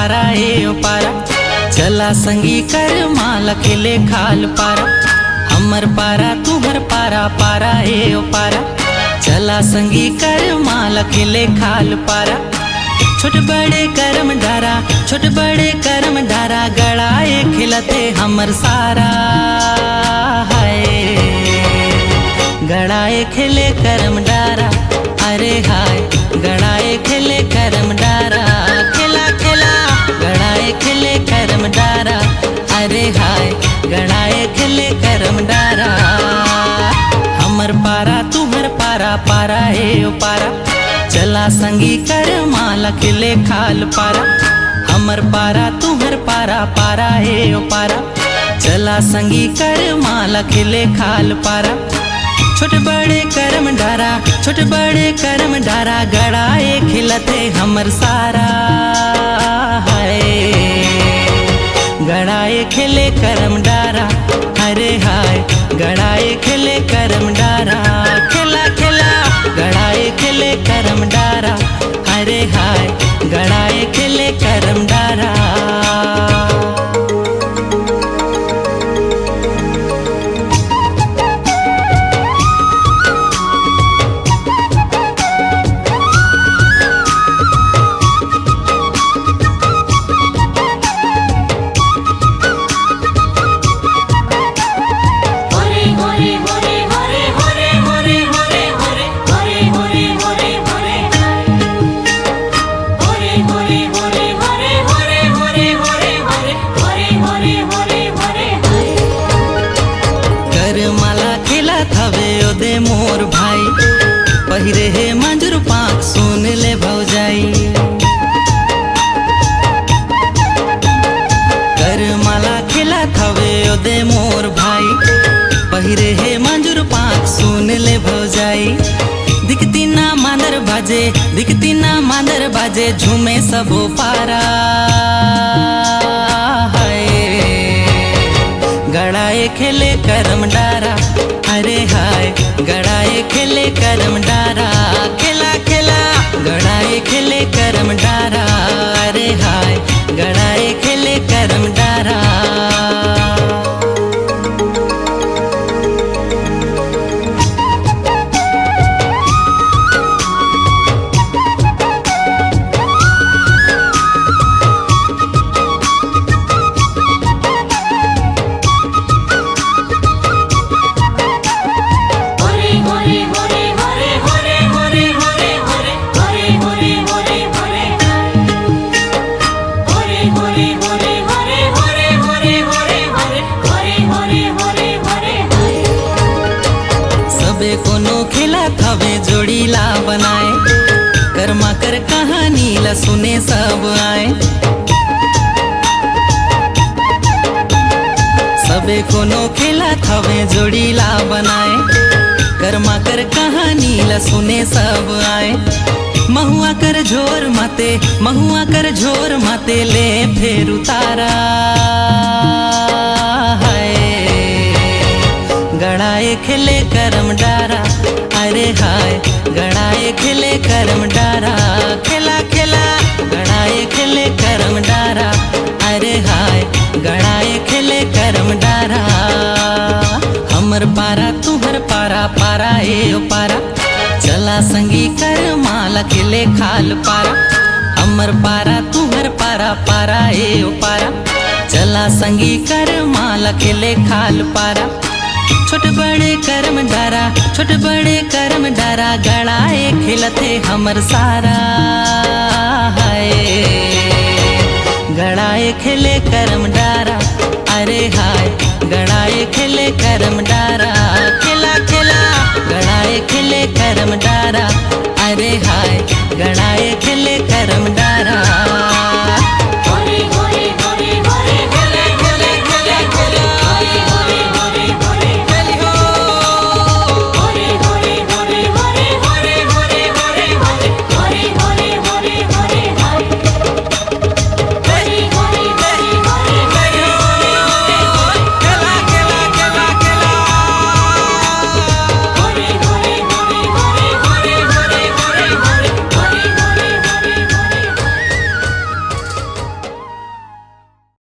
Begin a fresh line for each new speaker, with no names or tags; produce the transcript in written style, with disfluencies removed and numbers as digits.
पारा ए ओ पारा, चला संगी कर माला खिले खाल पारा। हमर पारा तुहर पारा, पारा ए ओ पारा, चला संगी कर माला खिले खाल पारा। छोट बड़े करम डारा, छोट बड़े करम डारा, गड़ाए खिलते हमर सारा हाय। गड़ाए खिले करम डारा, अरे हाय, गड़ाए खिले करम डारा, खिला खिला गड़ाए खिले करम डारा, अरे हाय, गड़ाए खिले करम डारा। हमर पारा तुहर पारा, पारा ए ओ पारा, चला संगी कर माला खिले खाल पारा। हमर पारा तुहर पारा, पारा ए ओ पारा, चला संगी कर माला खिले खाल पारा। छोट बड़े करम डारा, छोट बड़े करम डारा, गड़ाए खिलते हमर सारा हाय। गड़ाए खिले करम डारा, अरे हाय, गड़ाए खिले करम डारा, खिला खिला गड़ाए खिले करम डारा, अरे हाय, गड़ाए खिले करम डारा। मोर भाई पहिरे हे मंजूर पाक, सुन ले भौजाई। कर माला खिला थवे ओदे मोर भाई, पहिरे हे मंजूर पाक, सुन ले भौजाई। दिखती ना मांदर बाजे, दिखती ना मांदर बाजे, झूमे सबो पारा हाय। गड़ाए खिले करम डारा, अरे हाय, गड़ाए खिले करम डारा, खिला खिला गड़ाए खिले करम डारा, अरे हाय, गड़ाए खिले करम डारा। कोनो खिला थवे जोड़ीला बनाए, कर्मा कर कहानी ला सुने सब आए। सबे कोनो खिला थवे जोड़ीला बनाए, कर्मा कर कहानी ला सुने सब आए। महुआ कर झोर माते, महुआ कर झोर माते, ले फेर उतारा हाय। गड़ाए खिले करम डारा, अरे हाय, गड़ाए खिले करम डारा, खिला खिला गड़ाए खिले करम डारा, अरे हाय, गड़ाए खिले करम डारा। हमर पारा तुहर पारा, पारा ए ओ पारा, चला संगी कर माला खिले खाल पारा। हमर पारा तुहर पारा, पारा ए ओ पारा, चला संगी कर माला खिले खाल पारा। छोट बड़े करम डारा, छोट बड़े करम डारा, गड़ाए खिलते हमर सारा हाय। गड़ाए खिले करम डारा, अरे हाय, गड़ाए खिले करम डारा, खिला खिला गड़ाए खिले करम डारा, अरे हाय, गड़ाए खिले करम डारा।